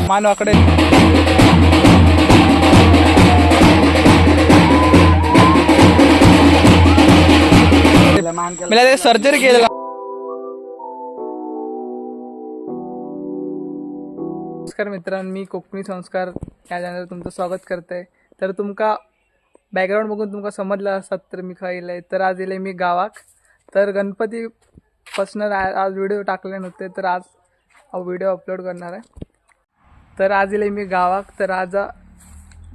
मानवाकडे मला ते सर्जरी केलेला. नमस्कार मित्रांनो, मी कोकणी संस्कार या चॅनलवर तुमचं स्वागत करते. तर तुमका बॅकग्राऊंड बघून तुमका समजलं असत तर मी खायला तर आज येले मी गावाक. तर गणपतीपासून आज व्हिडिओ टाकले नव्हते, तर आज व्हिडिओ अपलोड करणार आहे. तर आज येले मी गावाक. तर आज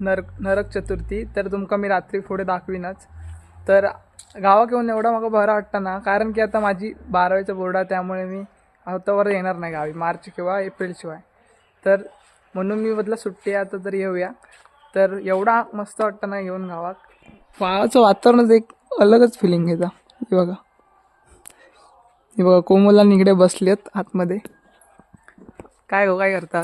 नरक चतुर्थी. तर तुमका मी रात्री पुढे दाखवीनच. तर गावाक येऊन एवढा मला बरं वाटतं ना, कारण की आता माझी 12वीचा बोर्ड आहे, त्यामुळे मी आतावर येणार नाही गावी मार्च किंवा एप्रिल शिवाय. तर म्हणून मी बदला सुट्टी आहे आता, तर येऊया. तर एवढा मस्त वाटतं ना येऊन गावाक. गावाचं वातावरणच एक अलगच फिलिंग घेता. हे बघा कोमलला निगडे बसलेत आतमध्ये. काय गो काय करता?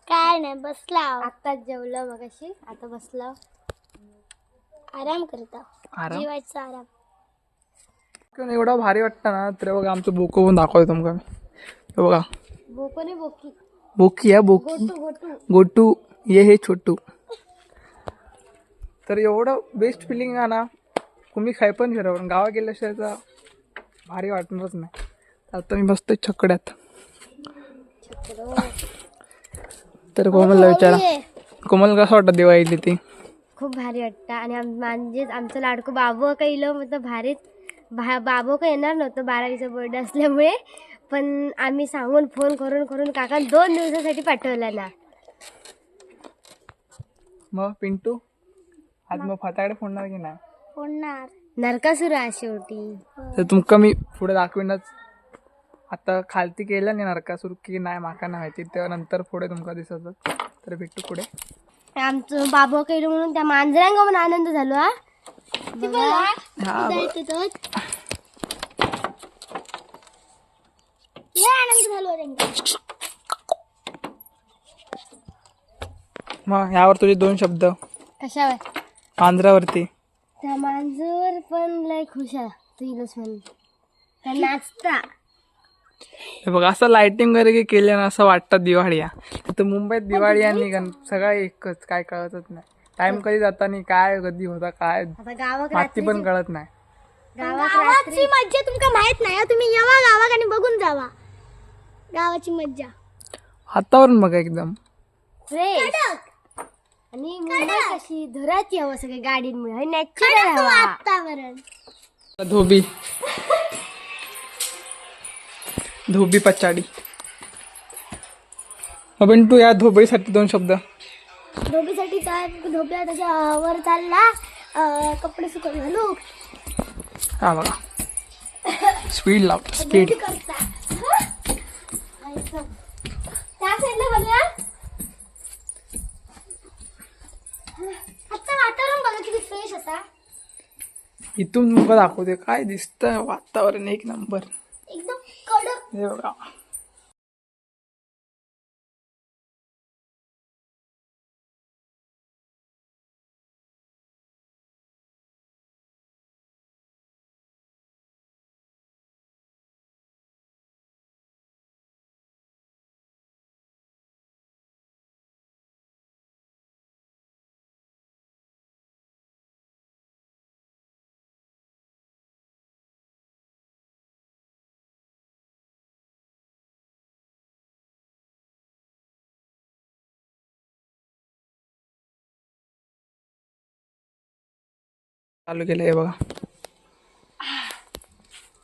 काय नाही, बसला. आताच जेवलं मगाशी, आता बसला आराम करता. जेवायचा आराम. एवढा भारी वाटतं ना. तर बघा आमचं बोको पण दाखवतो तुमका मी. हे बघा बोको नाही, बोकी. बोकी आहे बोकी. गोटू ये हे छोटू. तर एवढं बेस्ट फिलिंग आहे ना, तुम्ही खाय पण फिरवून गावा गेल्याशिवाय तर भारी वाटणारच नाही. आता मी बसतोय छकड्यात. तर कोमलला विचारा, कोमल कसं वाटतं दिवाळीली ती? खूप भारी वाटतं. आणि म्हणजे आमचं लाडकं बाबू का इलं म्हणजे भारीच. बाबू का येणार नव्हतं 12वीचा बर्थडे असल्यामुळे, पण आम्ही सांगून फोन करून काका 2 दिवसासाठी पाठवला ना. मग पिंटू आज मग फटाकडे फोडणार की नाही? फोडणार. नरकासुर आहे शेवटी. तर तुमका मी पुढे दाखवीनच. आता खालती केलं नाही नरकासुर की नाही माका नाही माहिती, तेव्हा नंतर पुढे तुमका दिसत. तर भेटू पुढे. आमचं बाबू केलं म्हणून त्या मांजरांगा पण आनंद झालो. मग यावर तुझे 2 शब्द. कशावर? मांजरावरती. त्या मांजर पण लय खुश आहे तुझीच म्हणून त्या नाचता. हे बघ असं लाइटिंग वगैरे केले ना, असं वाटतं दिवाळी आहे. तर मुंबईत दिवाळी आणि सगळं एकच, काय कळतच नाही. टाइम कधी जाता नाही, काय कधी होता काय माती पण कळत नाही. गावाची मज्जा तुमका माहित नाही. तुम्ही येवा गावात आणि बघून जावा गावाची मज्जा. वातावरण बघा एकदम फ्रेश. आणि मुंबई कशी धराची हवा सगळी गाडींमुळे नॅचरल वातावरण. धोबी धोबी पचाडी. पण तू या धोबीसाठी 2 शब्द. धोबीसाठी काय? धोब्या त्याच्या वर चालला, कपडे सुकत घालू. हा बघा स्पीड लाव स्पीड. त्या साईडला बघूया. आता वातावरण बघा किती फ्रेश असा. इथून तुमका दाखवते काय दिसतंय वातावरण एक नंबर एकदम कडक. हे बघा चालू केलं. हे बघा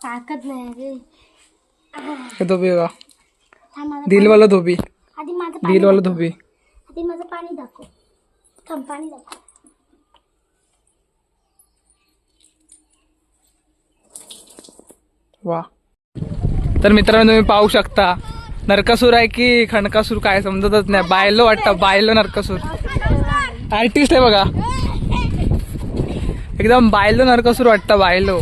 ताकद नाही रे. हे धोबी बघा, दिलवाला धोबी. आधी माझं दिलवाला धोबी. आधी माझं पाणी दाखव. थांब, पाणी दाखव. वा. तर मित्रांनो तुम्ही पाहू शकता नरकासूर आहे की खणकासूर काय समजतच नाही. बायलो वाटतं, बायलो नरकासूर. आर्टिस्ट आहे बघा, एकदम बायलो नरकासूर वाटतं. बायलो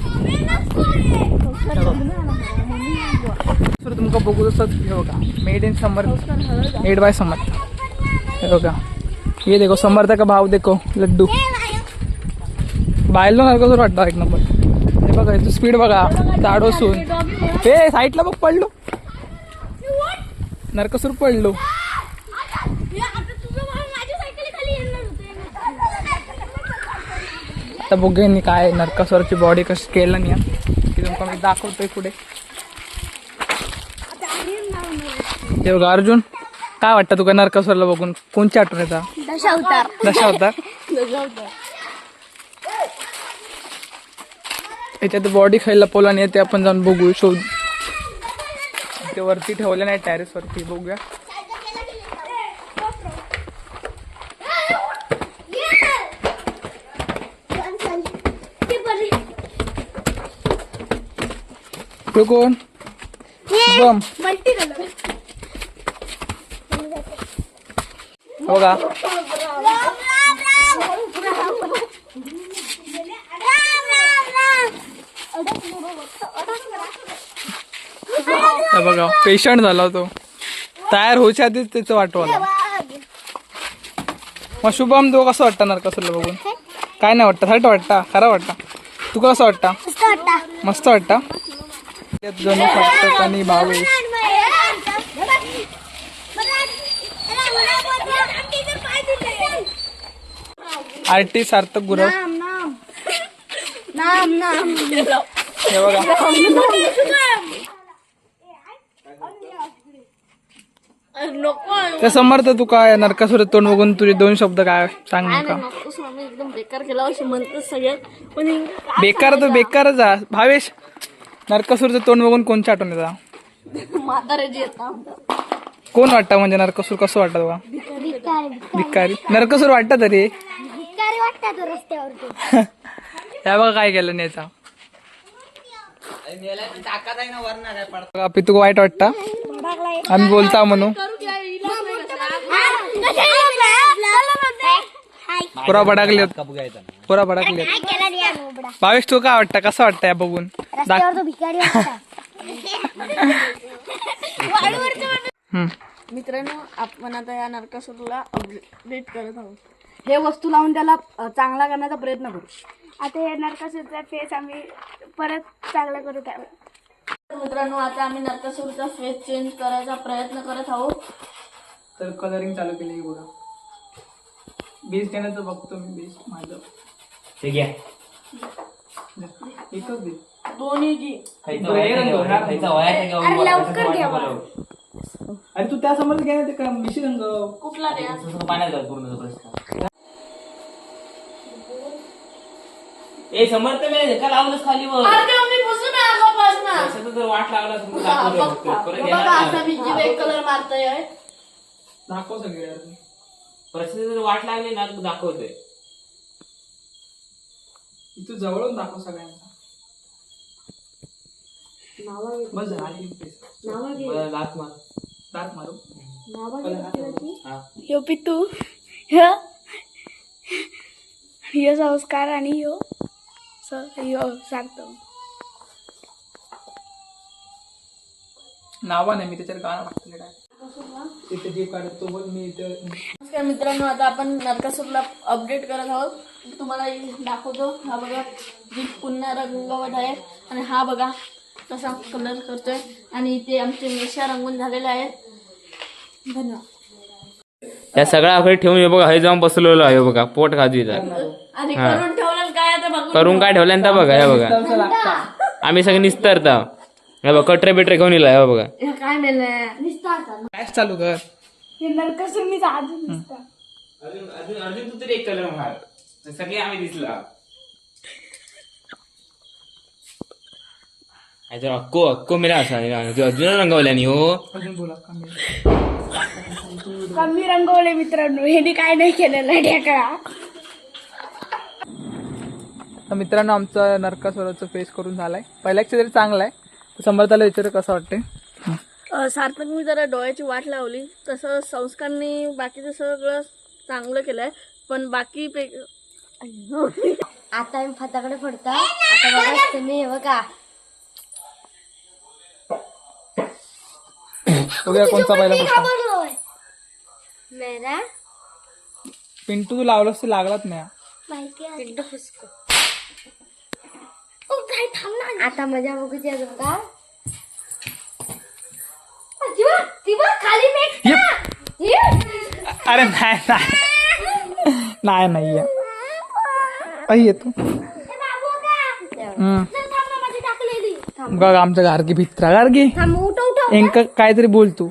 तुमका बघू तसंच. हे बघा made in Samarth, made by Samarth. हे बघा ये देखो समर्थ का भाव देखो लड्डू बाहेरलो नरकासूर वाटतं एक नंबर. हे बघा तू स्पीड बघा ताडोसून हे साईडला बघ पडलो नरकासूर पडलो. आता बघेन काय नरकासुराची बॉडी कशी केलं नाही की तुमका मी दाखवतोय पुढे. हे बघा अर्जुन काय वाटतं तुका नरकासुराला बघून कोणची आठवण येतात? दशावतार. याच्यात बॉडी खायला पोला नाही ते आपण जाऊन बघू शोध. ते वरती ठेवलं नाही टेरेस वरती बघूया. तो कोण? शुभम. बघा बघा पेशंट झाला तो तयार व्हायच्या आधीच त्याचं वाटवलं. मग शुभम तो कसं वाटतं नरकासूरला बघून? काय नाही वाटतं थर्ट वाटतं खरा वाटतं तुका कसं वाटतं? मस्त वाटतं. जणू सार्थक आणि भावेश आरटी सार्थक गुरव हे बघा. त्या समर्थ तू काय नरकासूर तोंड बघून तुझे 2 शब्द काय सांग नका. एकदम बेकार केला असे म्हणतात सगळ्यात पण बेकार तर बेकारच आहे. भावेश नरकासूरचं तोंड बघून कोणच्या आठवण येतात? म्हाताऱ्याची येतात कोण वाटतं म्हणजे नरकासूर कसं वाटतं बघा? भिकारी नरकासूर वाटतं तरी त्या बघा काय केलं नेता पितू वाईट वाटतं आम्ही बोलता म्हणू पुरा भडकले पुरा भडकले. भावेश तू काय वाटतं कसं वाटतं या बघून? मित्रांनो आपण आता या नरकासूरला अपडेट करत आहोत. हे वस्तू लावून त्याला चांगला करण्याचा प्रयत्न करू. आता हे नरकासूरचा फेस आम्ही परत चांगला करू त्याला. मित्रांनो आता आम्ही नरकासूरचा फेस चेंज करायचा प्रयत्न करत आहोत. तर कलरिंग चालू केली बघा. बेस घेण्याचं बघतो मी. बेस माझं ते घ्या एकच दे दोन्ही जी लवकर घ्या. अरे तू त्या समोर घे ना ते का मिशी रंग कुठला द्या पाण्यात जाऊ पूर्ण प्रश्न. ए समर्थ मी का लावलंस खाली वर जर वाट लागला कलर मारतोय दाखव सगळे यार. प्रश्न जर वाट लागली ना तू दाखवतोय. तू जवळून दाखव सगळ्यांना. बस झाली दात मार दात मारू. ह्यो पितू ह्यो संस्कार आणि ह्यो सांगतो नावा नाही मी त्याच्यावर गाणं टाकले काय तिथे जे काढतो बोल मी इथे. नमस्कार मित्रांनो आता आपण नरकासूरला अपडेट करत आहोत. तुम्हाला दाखवतो. हा बघा जी पुन्हा रंगवत आहे आणि हा बघा कसा कलर करतोय आणि इथे आमचे मिशा रंगून झालेल्या आहेत. धन्यवाद. या सगळ्या आकडे ठेवून हे बघा हे जाऊन बसलेलो आहे बघा पोट खाजू आणि करून ठेवलं काय आता बघा करून काय ठेवल्यानंतर बघा हे बघा आम्ही सगळे निस्तारता. हे बघा कटरे बिटरे घेऊन येला हे बघा. हे काय नेलंय काय चालू कर. नरकासूर मी अजून दिसतं. अर्जुन तू तरी एक कलर मार सगळे आम्ही दिसला. अक्को अक्को मेरा असा अर्जुन रंगवल्यानी हो. अजून बोला कमी रंगवले मित्रांनो. ह्याने काय नाही केलेलं ढेकळा. तर मित्रांनो आमचा नरकासुराचा फेस करून झालाय. पहिल्याच्या तरी चांगला आहे. समर्थाला विचार कसं वाटतंय? सार्थक मी जरा डोळ्याची वाट लावली तसं संस्कारनी बाकीचं सगळं चांगलं केलंय पण बाकी आता मी फटाकडे फोडतो. आता बघा तुम्ही हे बघा बघूया कोणता पहिला फुटतो. मेरा पिंटू तू लावलंस ते लागलाच नाही. आता मजा बघूची अजून का खाली अरे नाही नाही नाही या. आई येतो. बघ आमचं गार्गी भित्रा गार्गी एंक काहीतरी बोल तू.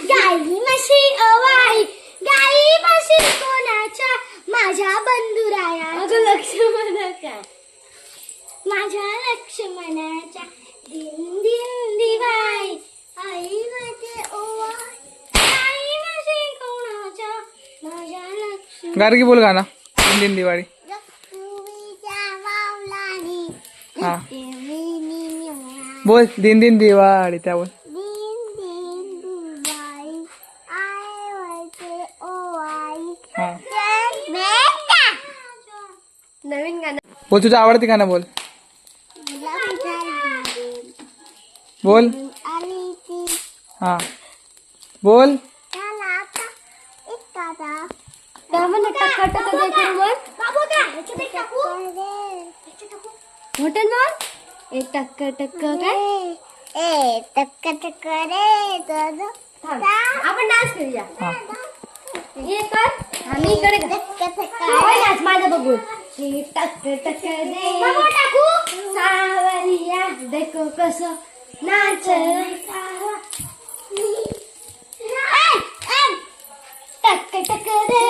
गाई म्हशी अवाई गाई म्हशी कोणाच्या माझ्या बंधुराया लक्ष्मणाच्या माझ्या लक्ष्मणाच्या दिन दिन दिवाई आई माझे ओवा गाई म्हशी कोणाच्या माझ्या लक्ष्मण गार्गी बोल गाणं. दिन दिन दिवाळी. हा बोल दिन दिन दिवाळी त्यावर. हा नवीन गाणं बोल तुझं आवडते गाणं बोल. बोल हा बोल. हॉटेल मग एक टक्क टक्क काय टक्क रे आपण डान्स करूया. हा हे कर आम्ही इकडे नाच माझं बघून टक्क टक्क दे सावरिया देखो कसं नाच टक्क टक्क दे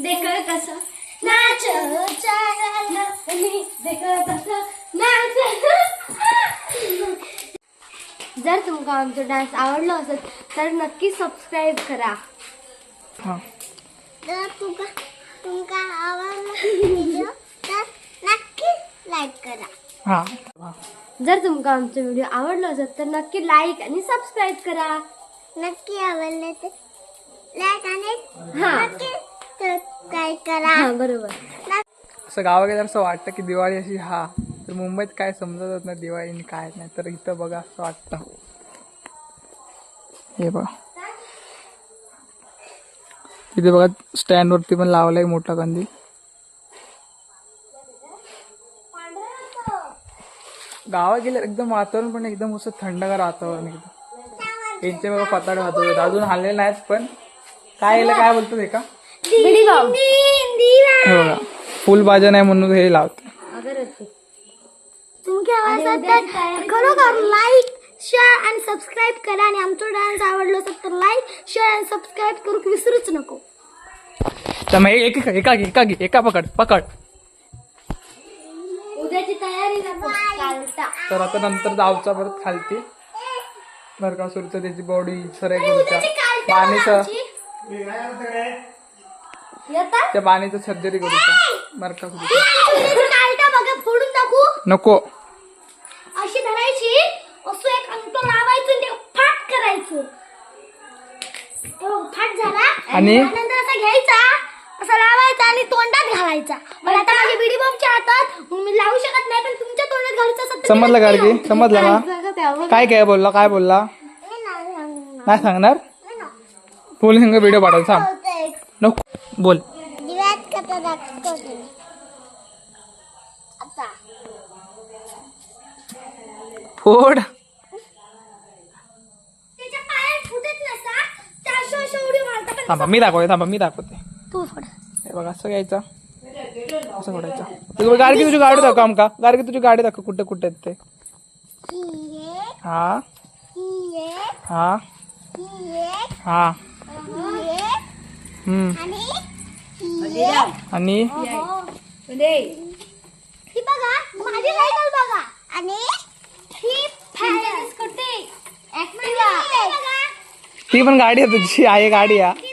देखो कसं नाच जर तुमका आमचा डान्स आवडलो असेल तर नक्की सबस्क्राईब करा. हा जर तुमका आवडला तर नक्की लाईक करा. हा जर तुमका आमचा व्हिडिओ आवडला असेल तर नक्की लाईक आणि सबस्क्राईब करा. नक्की आवडले तर लाईक आणि नक्की सबस्क्राईब करा. हा बरोबर. असं गावाकडे जर असं वाटतं की दिवाळी अशी हा तर मुंबईत काय समजतच नाही दिवाळी आणि काय नाही. तर इथं बघा असं वाटतं. हे बघा तिथे बघा स्टँड वरती पण लावलाय मोठा कंदील. गावात गेलं एकदम वातावरण पण एकदम असं थंडगार वातावरण एकदम. यांचे बघा पताडे वाजवतात अजून हल्ले नाहीत पण काय याला काय बोलतात हे का हे बघा फुलभाज्या नाही म्हणून हे लावते. खरोखर लाईक शेअर आणि सबस्क्राईब करा आणि आमचा डान्स आवडला असेल तर लाईक शेअर आणि सबस्क्राईब करू विसरूच नको. तर मग एका पकड. उद्याची तयारी तर आता नंतर जाऊचा परत खालती नरकासुरचं त्याची बॉडी सराई करूच्या पाणीचं त्या पाणीचं सर्जरी करूच्या नरकासुरच्या. बघा फोडून टाकू नको अशी धरायची असं एक अंक लावायचं आणि ते फाट करायचं. फाट झाला आणि नंतर असा घ्यायचा असा लावायचा आणि तोंडात घालायचा. मला आता माझ्या बिडी बॉम्बच्या हातात मी लावू शकत नाही पण तुमच्या तोंडात घालायचं असं. समजलं गाडगी समजलं ना काय बोलला नाही सांगणार. फुल हिंग व्हिडिओ पाठव सांग नको बोल. फोड थांबा मी दाखवते. हे बघा असं घ्यायचं असं फोडायचं. गाडगी तुझी गाडी दाखव आमका गाडगी तुझी गाडी दाखव कुठे कुठे आहेत ते. हा हा हा आणि ही बघा माझी सायकल बघा आणि ही स्कूटी ऍक्टिवा बघा ती पण गाडी आहे तुझी आहे गाडी आहे.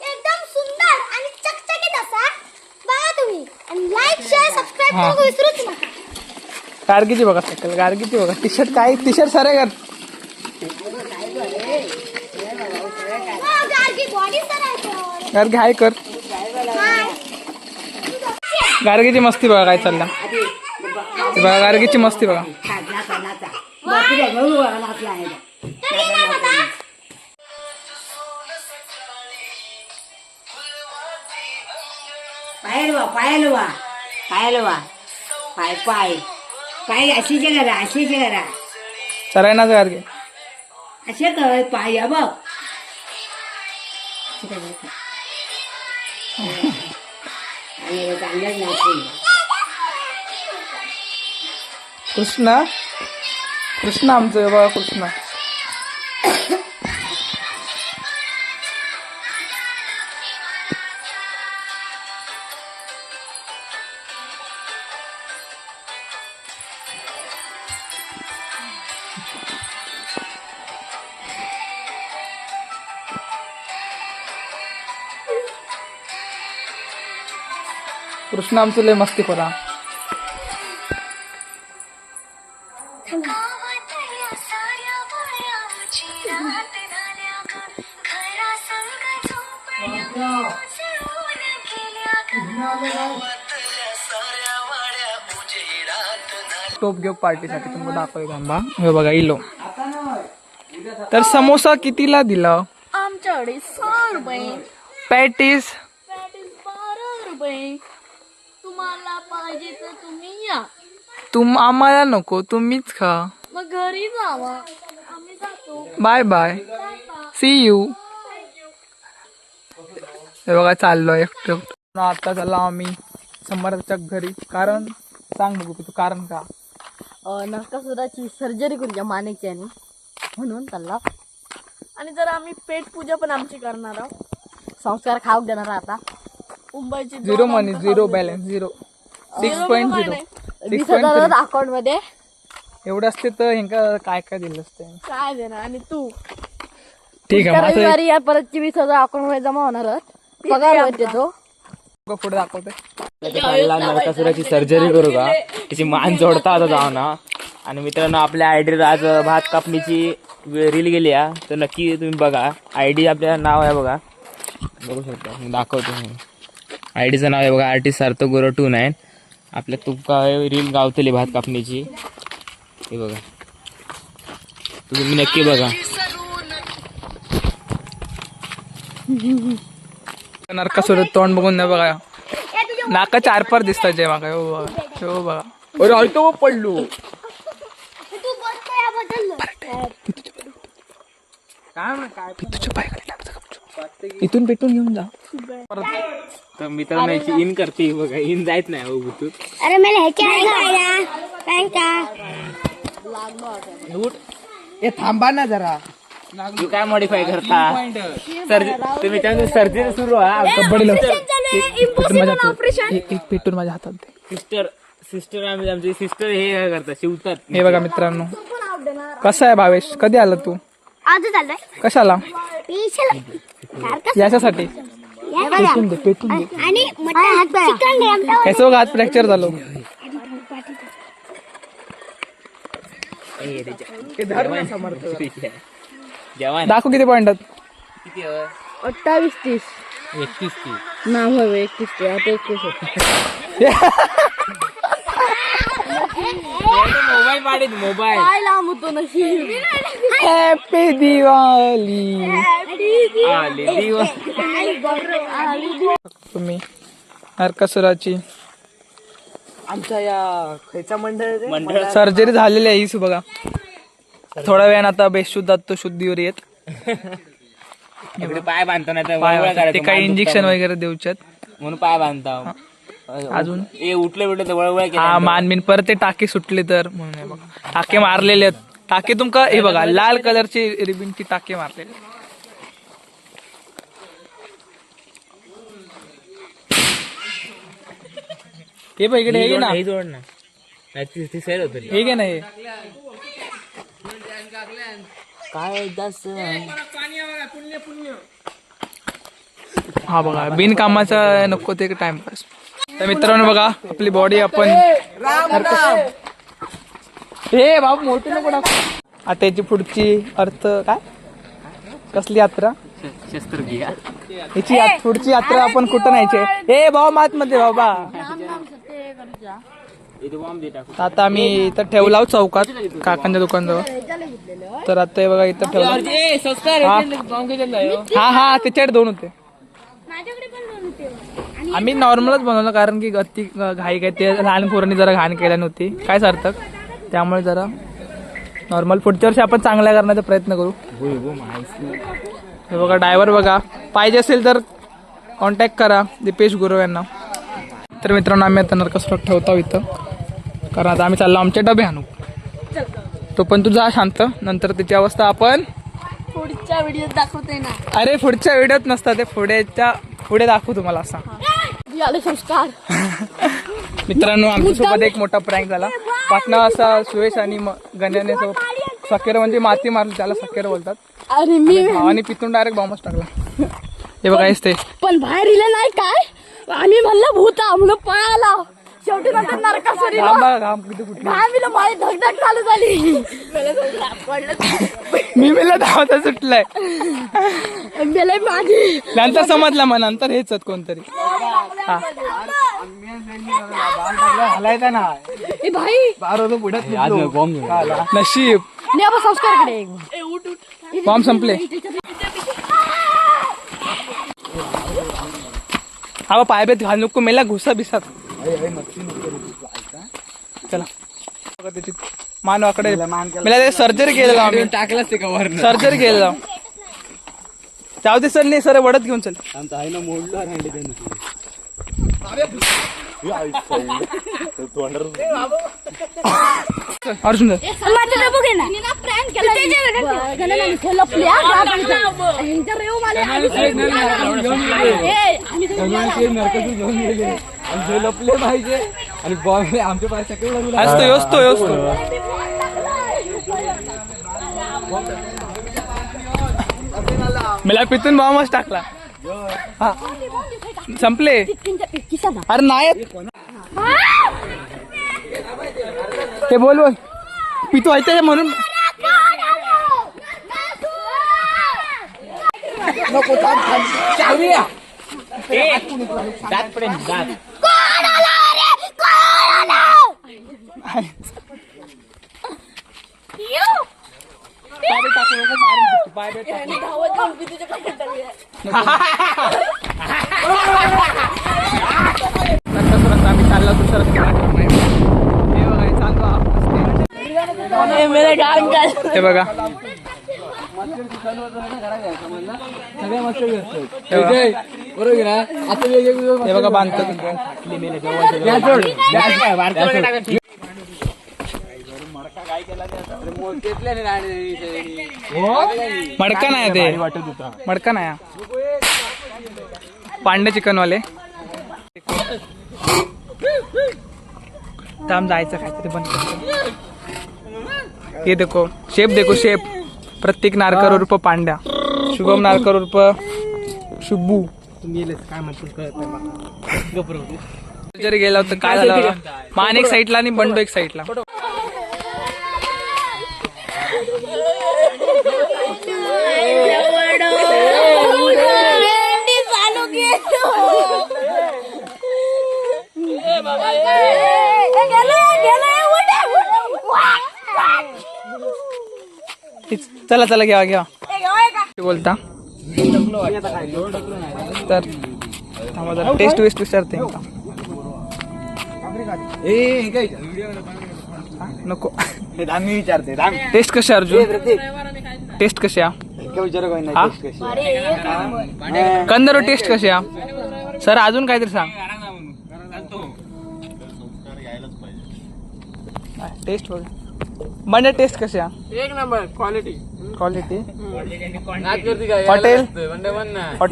एकदम सुंदर आणि चकचकीत असा बघा तुम्ही आणि लाईक शेअर सबस्क्राईब करू विसरूच नका. गार्गीची बघा सायकल, गार्गीची बघा टी शर्ट, काय टी शर्ट सारे कर गार्गी हाय कर. गार्गीची मस्ती बघा काय चालला. बघा गार्गीची मस्ती बघा. पाय अशीचे करा चराय ना गार्गी. असे कर पाय बघ चांगलंच नाही. कृष्णा कृष्णा आमचं बघा कृष्णा. कृष्णा आमचं लय मस्ती करा. टोप घेऊ पार्टीसाठी तुम्हाला दाखवतो थांबा. हे बघा इलो. तर समोसा कितीला दिला. आमच्याकडे 100 रुपये. पॅटीस पॅटीस 12 रुपये. तुम्हाला पाहिजे तर तुम्ही या. आम्हाला नको, तुम्हीच खा. मग घरी जावा. आम्ही जातो. Bye bye, see you. हे बघा चाललोय एकटं. आता चाललो आम्ही समर्थच्या घरी. कारण सांग बघू तू कारण का. नरकासुराची सर्जरी करूया मानेच्याने म्हणून चालला. आणि जर आम्ही पेट पूजा पण आमची करणार आहोत. संस्कार खाऊ देणार आता. मुंबईची 0 मनी 0 बॅलन्स 0 6.0 20,000 अकाउंट मध्ये एवढं असते तर ह्यांका काय काय दिलं असतं. काय देणार. आणि तू ठीक आहे. माझं रविवारी या परत 20,000 अकाउंट मध्ये जमा होणार. पगार होते तो पुढे दाखवते. नरकासुराची सर्जरी करू का, त्याची मान जोडता आता जाऊ ना. आणि मित्रांनो आपल्या आयडी आज भात कापणीची रील गेली आहे, तर नक्की तुम्ही बघा. आयडी आपल्या नाव आहे बघा, बघू शकता मी दाखवतो. आयडीचं नाव आहे बघा आर्टिस्ट सार्थक गोरो 29. आपल्या तुमका रील गावतली भात कापणीची. हे बघा तुम्ही नक्की बघा. नरकासुर तोंड बघून नाही बघा. नाका 4 दिसतात जे मागा. हो बघा, हो बघा. अरे ऐकतो पडलो. इथून पेटून घेऊन जा. तर मित्रांनो याची इन करते बघा. इन जायत नाही हो तू. अरे मला हे थांबा ना जरा. तू काय मॉडीफाय करता. तुम्ही सर्जरी सुरू आहे. कबड्डी पेटून माझ्या हातात दे. सिस्टर आमची सिस्टर हे काय करतात, शिवतात. हे बघा मित्रांनो कसं आहे भावेश. कधी आला तू. आजच आलोय. कशाला. याच्यासाठी पेटून दे पेटून दे. आणि चिकन याचं बघा हात फ्रॅक्चर झालो. जवान दाखव किती पॉइंट. 28-30 31 नाव हवे 31 आता 31 मोबाईल पाडीत मोबाईल. काय लांब होतो नशीब. हॅपी दिवाळी. आली दिवस. तुम्ही नरकासुराची आमच्या या खयचा मंडळ सर्जरी झालेली आहे. हीच बघा. थोड्या वेळानं आता बेशुद्ध तो शुद्धीवर येत. इकडे पाय बांधतो नाही तर पाय वळवळ वाजतात. करायचं, ते काही मान इंजेक्शन दुखतं वगैरे देऊच्यात म्हणून पाय बांधता. अजून हे उठले तर वळवळ हा केला. मानबिन परत ते टाके सुटले तर म्हणून हे बघा. टाके मारलेले आहेत. टाके तुमका हे बघा लाल कलरची रिबिनची टाके मारलेले. हे बघ इकडे हे ना. हे जोड ना. नाही ती सैर होत हे घे ना. हे काय जास्त हा बघा बिनकामाचा नको ते टाइमपास. तर मित्रांनो बघा आपली बॉडी आपण हे बाबा मोठी नको टाकू. आता याची पुढची अर्थ काय कसली यात्रा शस्त्रक्रिया याची पुढची यात्रा आपण कुठं न्यायची हे भाऊ मात मध्ये बाबा. आता आम्ही इथं ठेवला आहोत चौकात काकांच्या दुकानजवळ. तर आता हे बघा इथं ठेवला. हा हा त्याच्याकडे 2 होते. आम्ही नॉर्मलच बनवलं कारण की अति घाई काय ते लहान पोरांनी जरा घाण केल्या नव्हती काय सार्थक त्यामुळे जरा नॉर्मल. पुढच्या वर्षी आपण चांगल्या करण्याचा प्रयत्न करू. हे बघा ड्रायव्हर बघा पाहिजे असेल तर कॉन्टॅक्ट करा दीपेश गुरव यांना. तर मित्रांनो आम्ही आता नरकासुर ठेवतो इथं कारण आता आम्ही चाललो आमचे डबे आणू. तो पण तू जा शांत नंतर त्याची अवस्था आपण पुढच्या व्हिडिओत दाखवते ना. अरे पुढच्या व्हिडिओत नसतात ते पुढे दाखवू तुम्हाला असा. झाले संस्कार. मित्रांनो आमच्यासोबत एक मोठा प्रँक झाला. पाटणा असा सुयश आणि गण्याने सकेर म्हणजे माती मारली त्याला सकेर बोलतात. आणि मी भावाने पितून डायरेक्ट बॉम्बच टाकला. हे बघा हेच ते पण बाहेर इले नाही काय आम्ही म्हणलं भूत म्हणून पळाला. शेवटी नंतर नरकासुरी घाम बघा घाम किती कुठली. आम्ही माझी धगधग चालू झाली. मी मेला धावता सुटलाय गेले माझी नंतर समजलं मग नंतर हेच आहेत कोणतरी. हा हलायचा ना ए भाई नशीब नाही आपण संस्कार कडे बॉम्ब संपले. हा पायबेत घाल नको मेला घुसा बिसात. चला बघा त्याची मानवाकडे मला ते सर्जरी केलेलं आम्ही टाकलाच ते कवर सर्जरी केलेलं. जाऊ दे सर नाही सर वडत घेऊन चल. अर्जुन लपले पाहिजे आणि बॉम्ब आमच्या पास असतो योसतो योसतो मला पितून बॉम्बच टाकला. हा संपले. अरे नाही ते बोल बोल पितू ऐकते म्हणून दात पडेल दात. आम्ही चाललो दुसरं हे बघा चालतो. हे बघा हे बघा बांधतो. मडका नाही ते मडका नाही पांडे चिकनवाले. थांब जायचं काहीतरी बंद करतो. ये देखो शेप प्रतीक नारकर उर्फ पांड्या शुभम नारकर उर्फ शुभू. काय म्हणतो जरी गेला होता काय झालं मान एक साईडला आणि बंडू एक साईडला. चला चला घ्या बोलता तर टेस्ट वेस्ट विचारते नको. मी विचारते टेस्ट कशी अर्जुन टेस्ट कशी कंदरो टेस्ट कशी सर अजून काहीतरी सांग. टेस्ट म्हणजे टेस्ट कशी एक number quality hotel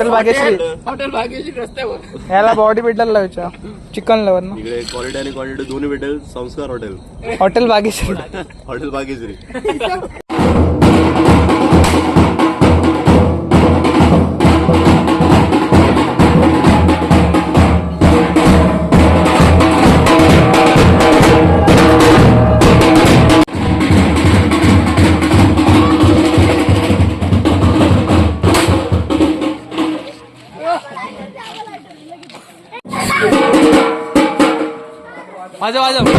Bhagyashree hotel Bhagyashree रस्त्यावर याला बॉडी बिल्डरला विचार चिकन लवर ना. इकडे क्वालिटी आणि क्वांटिटी दोन्ही भेटेल. संस्कार हॉटेल भाग्यश्री हॉटेल भाग्यश्री. वाजव वाजव.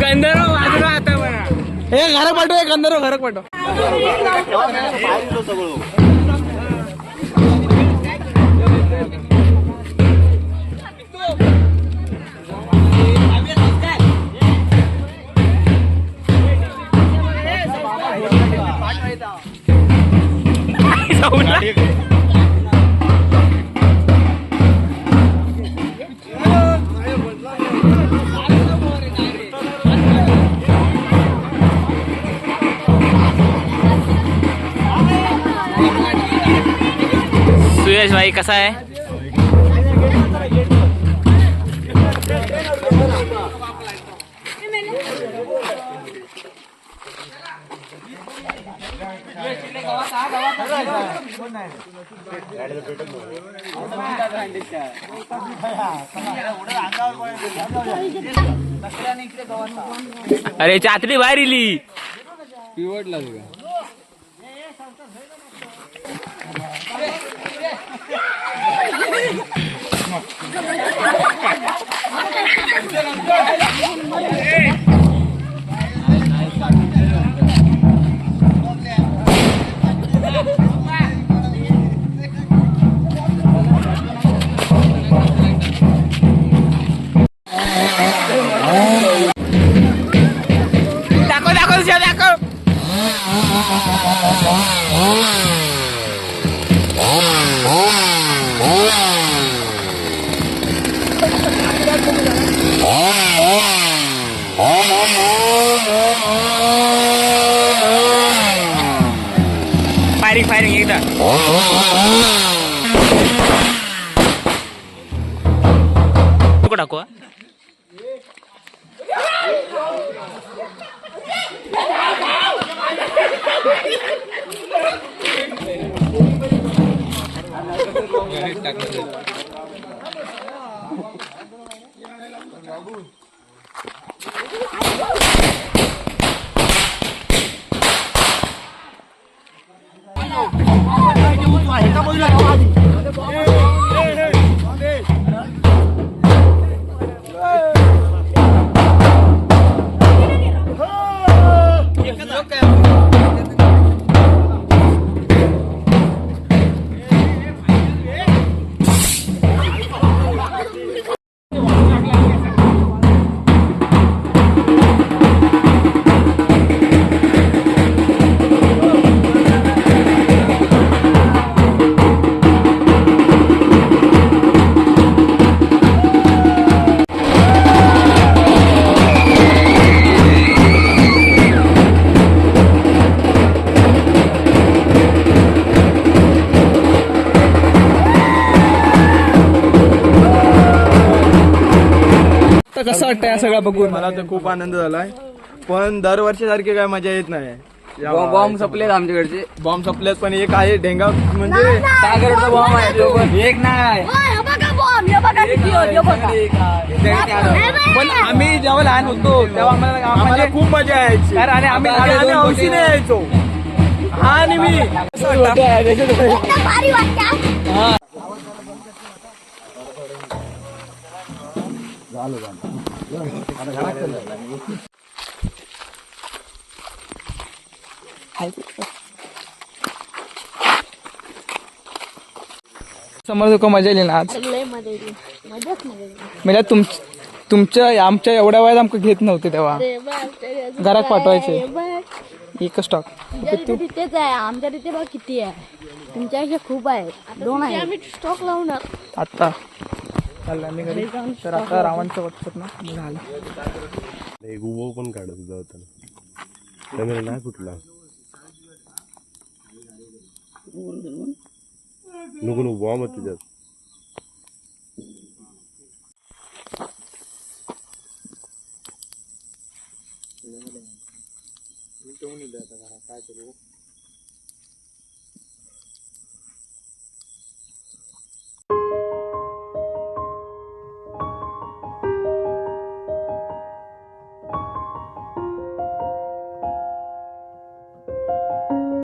गंधर्व वाजलो आता मला. हे घरात पाठव, हे गंधर्व घरात पाठव. सुयश भाई कसा आहे? अरे चातडी बाहेर इली. दाखव दाखव दाखव. फायरिंग फायरिंग एकदा. टाकू कसं वाटतं या सगळं बघून? मला तर खूप आनंद झालाय, पण दरवर्षी सारखी काय मजा येत नाही. बॉम्ब संपलेत आमच्याकडचे बॉम्ब संपलेत पण एक आहे ढेंगा म्हणजे टायगरचा बॉम्ब आहे तो पण एक नाही पण आम्ही जेव्हा लहान होतो तेव्हा आम्हाला खूप मजा यायची आणि आम्ही हौशीने यायचो हा आणि मी समोर तुका मजा येईल ना आज म्हणजे तुमच्या आमच्या एवढ्या वयात आमक घेत नव्हते तेव्हा घरात पाठवायचे एकच स्टॉक तिथेच आहे आमच्या तिथे बघ किती आहे तुमच्या खूप आहे 2 आहे आम्ही स्टॉक लावणार आता चाललं आम्ही घरी तर आता रावणचं बघतात ना झालं एक उभं पण काढत होता होता कॅमेरा नाही कुठला नको नको बॉम्ब त्याच्यात काय करू